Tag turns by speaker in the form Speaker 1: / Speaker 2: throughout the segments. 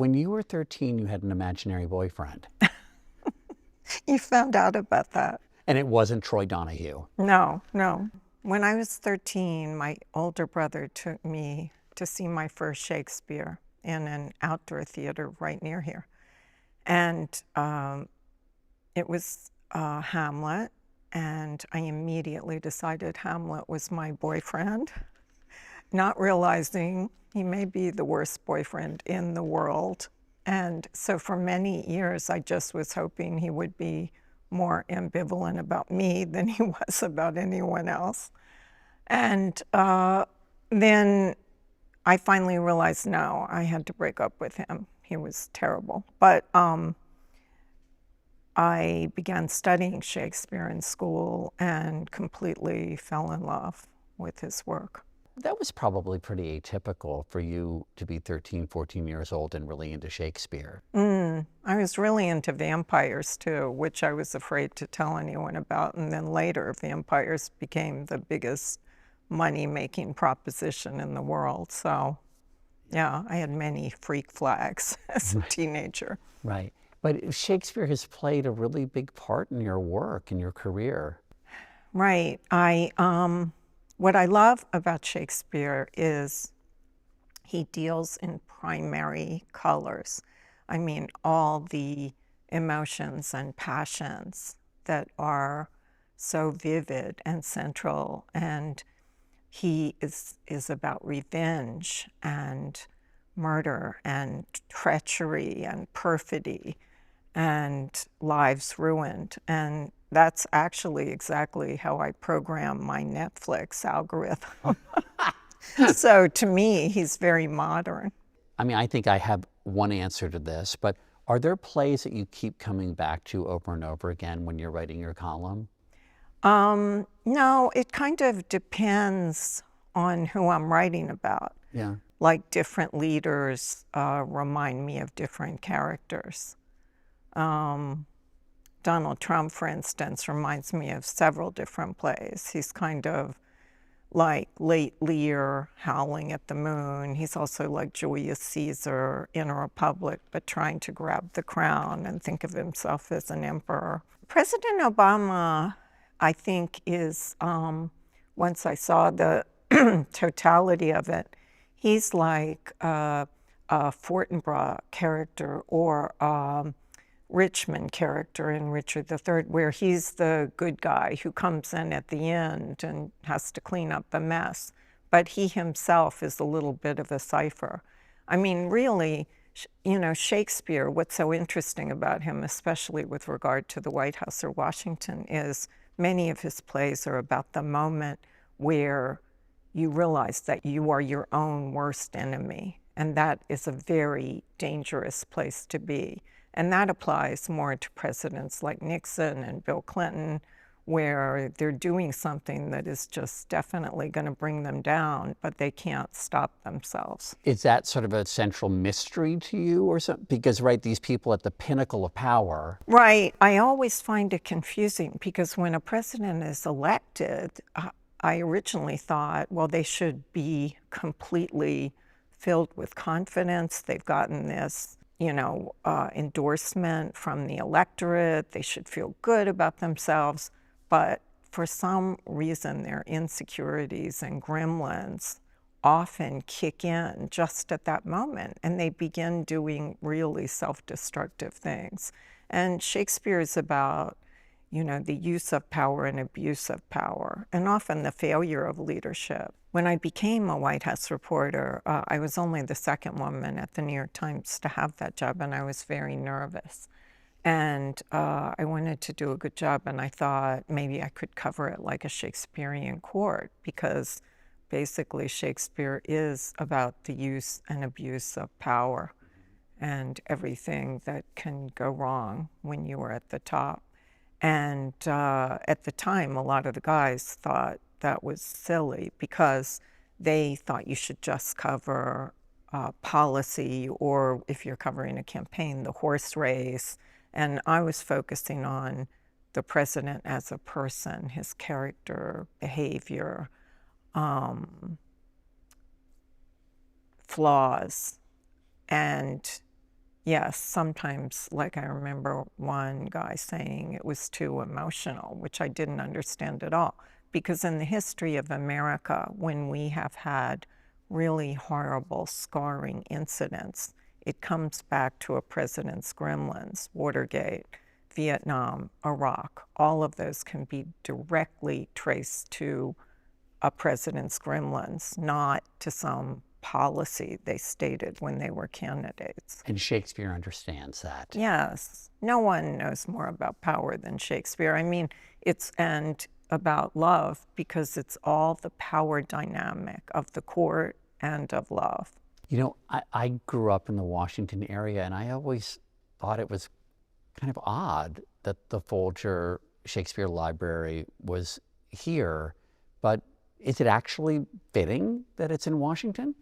Speaker 1: when you were 13, you had an imaginary boyfriend.
Speaker 2: You found out about that.
Speaker 1: And it wasn't Troy Donahue.
Speaker 2: No, no. When I was 13, my older brother took me to see my first Shakespeare in an outdoor theater right near here. And it was Hamlet, and I immediately decided Hamlet was my boyfriend, not realizing he may be the worst boyfriend in the world. And so for many years, I just was hoping he would be more ambivalent about me than he was about anyone else. And then I finally realized, no, I had to break up with him. He was terrible. But I began studying Shakespeare in school and completely fell in love with his work.
Speaker 1: That was probably pretty atypical for you to be 13, 14 years old and really into Shakespeare.
Speaker 2: I was really into vampires too, which I was afraid to tell anyone about. And then later, vampires became the biggest money-making proposition in the world. So yeah, I had many freak flags as a teenager.
Speaker 1: Right. But Shakespeare has played a really big part in your work, in your career.
Speaker 2: Right. What I love about Shakespeare is he deals in primary colors. I mean, all the emotions and passions that are so vivid and central. And he is about revenge and murder and treachery and perfidy and lives ruined. And that's actually exactly how I program my Netflix algorithm. So to me, he's very modern.
Speaker 1: I mean, I think I have one answer to this, but are there plays that you keep coming back to over and over again when you're writing your column?
Speaker 2: No, it kind of depends on who I'm writing about.
Speaker 1: Yeah.
Speaker 2: Like different leaders remind me of different characters. Donald Trump, for instance, reminds me of several different plays. He's kind of like late Lear, Howling at the Moon. He's also like Julius Caesar in a republic, but trying to grab the crown and think of himself as an emperor. President Obama, I think, is, once I saw the totality of it, he's like a Fortinbras character or Richmond character in Richard III, where he's the good guy who comes in at the end and has to clean up the mess. But he himself is a little bit of a cipher. I mean, really, you know, Shakespeare, what's so interesting about him, especially with regard to the White House or Washington, is many of his plays are about the moment where you realize that you are your own worst enemy. And that is a very dangerous place to be. And that applies more to presidents like Nixon and Bill Clinton, where they're doing something that is just definitely going to bring them down, but they can't stop themselves.
Speaker 1: Is that sort of a central mystery to you or something? Because, right, these people at the pinnacle of power.
Speaker 2: Right. I always find it confusing because when a president is elected, I originally thought, well, they should be completely filled with confidence. They've gotten this, you know, endorsement from the electorate. They should feel good about themselves. But for some reason, their insecurities and gremlins often kick in just at that moment, and they begin doing really self-destructive things. And Shakespeare is about, you know, the use of power and abuse of power, and often the failure of leadership. When I became a White House reporter, I was only the second woman at the New York Times to have that job, and I was very nervous. And I wanted to do a good job, and I thought maybe I could cover it like a Shakespearean court, because basically Shakespeare is about the use and abuse of power and everything that can go wrong when you are at the top. And at the time, a lot of the guys thought that was silly because they thought you should just cover policy, or if you're covering a campaign, the horse race. And I was focusing on the president as a person, his character, behavior, flaws, and Yes, sometimes, like I remember one guy saying it was too emotional, which I didn't understand at all. Because in the history of America, when we have had really horrible, scarring incidents, it comes back to a president's gremlins, Watergate, Vietnam, Iraq. All of those can be directly traced to a president's gremlins, not to some policy they stated when they were candidates.
Speaker 1: And Shakespeare understands that.
Speaker 2: Yes, no one knows more about power than Shakespeare. I mean, and about love, because it's all the power dynamic of the court and of love.
Speaker 1: You know, I grew up in the Washington area, and I always thought it was kind of odd that the Folger Shakespeare Library was here, but is it actually fitting that it's in Washington?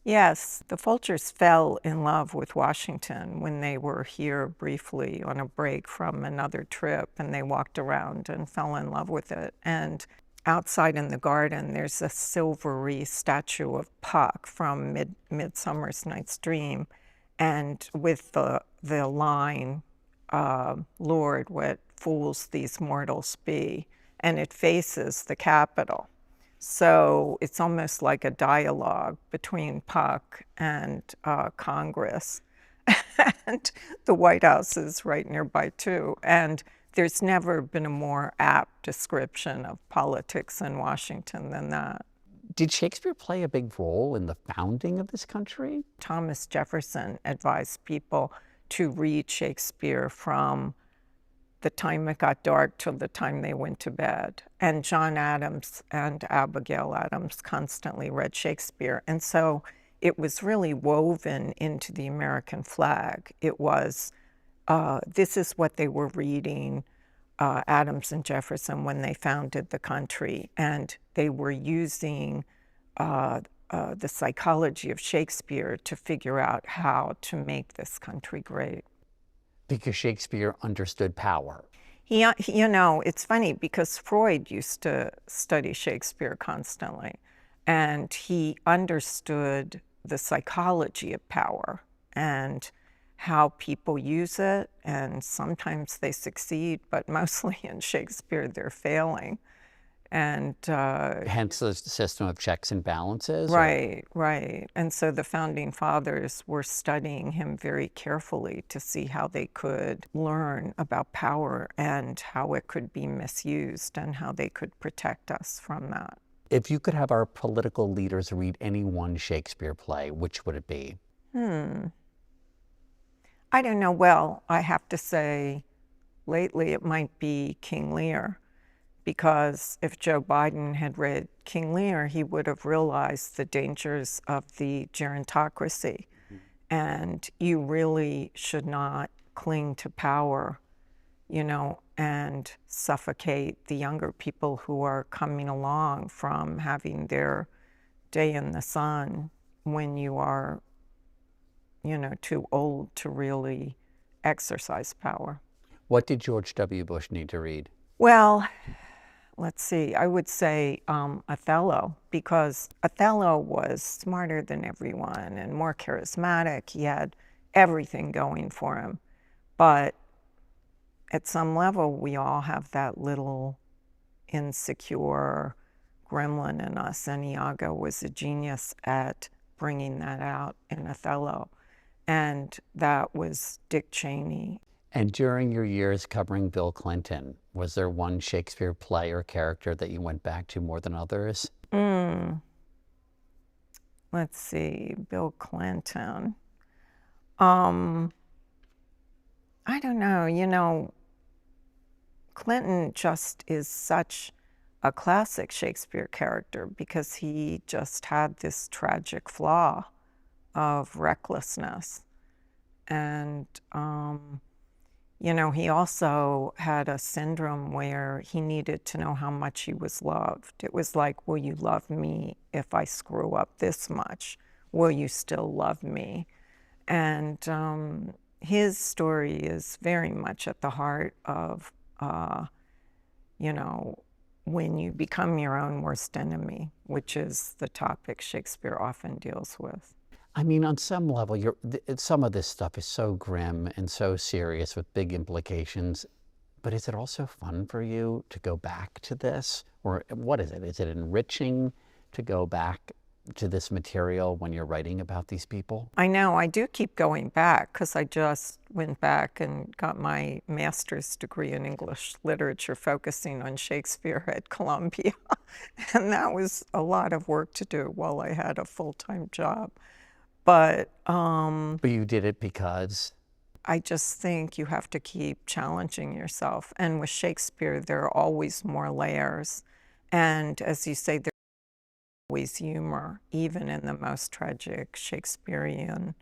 Speaker 2: Yes, the Folgers fell in love with Washington when they were here briefly on a break from another trip, and they walked around and fell in love with it. And outside in the garden, there's a silvery statue of Puck from Midsummer's Night's Dream, and with the line, Lord, what fools these mortals be, and it faces the Capitol. So it's almost like a dialogue between Puck and Congress. And the White House is right nearby too. And there's never been a more apt description of politics in Washington than that.
Speaker 1: Did Shakespeare play a big role in the founding of this country?
Speaker 2: Thomas Jefferson advised people to read Shakespeare from the time it got dark till the time they went to bed. And John Adams and Abigail Adams constantly read Shakespeare. And so it was really woven into the American flag. It was, this is what they were reading, Adams and Jefferson, when they founded the country. And they were using the psychology of Shakespeare to figure out how to make this country great.
Speaker 1: Because Shakespeare understood power.
Speaker 2: You know, it's funny because Freud used to study Shakespeare constantly, and he understood the psychology of power and how people use it, and sometimes they succeed, but mostly in Shakespeare they're failing. And
Speaker 1: hence the system of checks and balances?
Speaker 2: Right, right. And so the founding fathers were studying him very carefully to see how they could learn about power and how it could be misused and how they could protect us from that.
Speaker 1: If you could have our political leaders read any one Shakespeare play, which would it be?
Speaker 2: I don't know. Well, I have to say lately it might be King Lear. Because if Joe Biden had read King Lear, he would have realized the dangers of the gerontocracy. And you really should not cling to power, you know, and suffocate the younger people who are coming along from having their day in the sun when you are, you know, too old to really exercise power.
Speaker 1: What did George W. Bush need to read?
Speaker 2: Well, let's see, I would say Othello, because Othello was smarter than everyone and more charismatic. He had everything going for him. But at some level, we all have that little insecure gremlin in us, and Iago was a genius at bringing that out in Othello. And that was Dick Cheney.
Speaker 1: And during your years covering Bill Clinton, was there one Shakespeare play or character that you went back to more than others?
Speaker 2: Let's see, Bill Clinton. I don't know, you know, Clinton just is such a classic Shakespeare character because he just had this tragic flaw of recklessness. And, you know, he also had a syndrome where he needed to know how much he was loved. It was like, will you love me if I screw up this much? Will you still love me? And his story is very much at the heart of, you know, when you become your own worst enemy, which is the topic Shakespeare often deals with.
Speaker 1: I mean, on some level, some of this stuff is so grim and so serious with big implications. But is it also fun for you to go back to this? Or what is it? Is it enriching to go back to this material when you're writing about these people?
Speaker 2: I know, I do keep going back because I just went back and got my master's degree in English literature focusing on Shakespeare at Columbia. And that was a lot of work to do while I had a full-time job. But
Speaker 1: But you did it because?
Speaker 2: I just think you have to keep challenging yourself. And with Shakespeare, there are always more layers. And as you say, there's always humor, even in the most tragic Shakespearean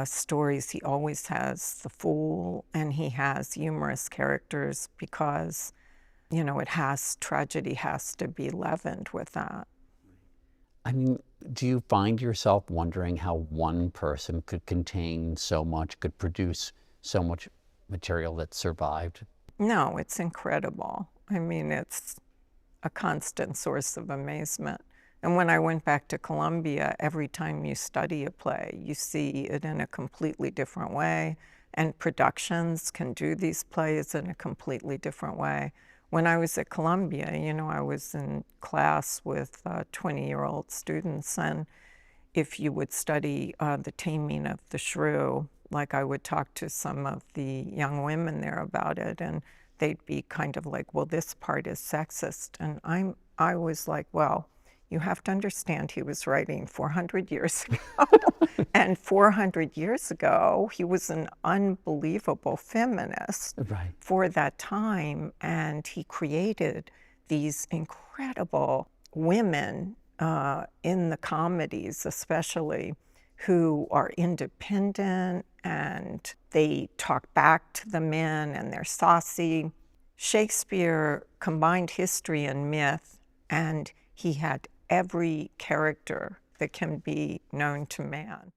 Speaker 2: stories. He always has the fool, and he has humorous characters because, tragedy has to be leavened with that.
Speaker 1: I mean, do you find yourself wondering how one person could contain so much, could produce so much material that survived?
Speaker 2: No, it's incredible. I mean, it's a constant source of amazement. And when I went back to Columbia, every time you study a play, you see it in a completely different way. And productions can do these plays in a completely different way. When I was at Columbia, I was in class with 20-year-old students, and if you would study The Taming of the Shrew, like I would talk to some of the young women there about it, and they'd be kind of like, well, this part is sexist. And I was like, well, you have to understand he was writing 400 years ago. And 400 years ago, he was an unbelievable feminist
Speaker 1: Right.
Speaker 2: for that time. And he created these incredible women in the comedies, especially, who are independent and they talk back to the men and they're saucy. Shakespeare combined history and myth, and he had every character that can be known to man.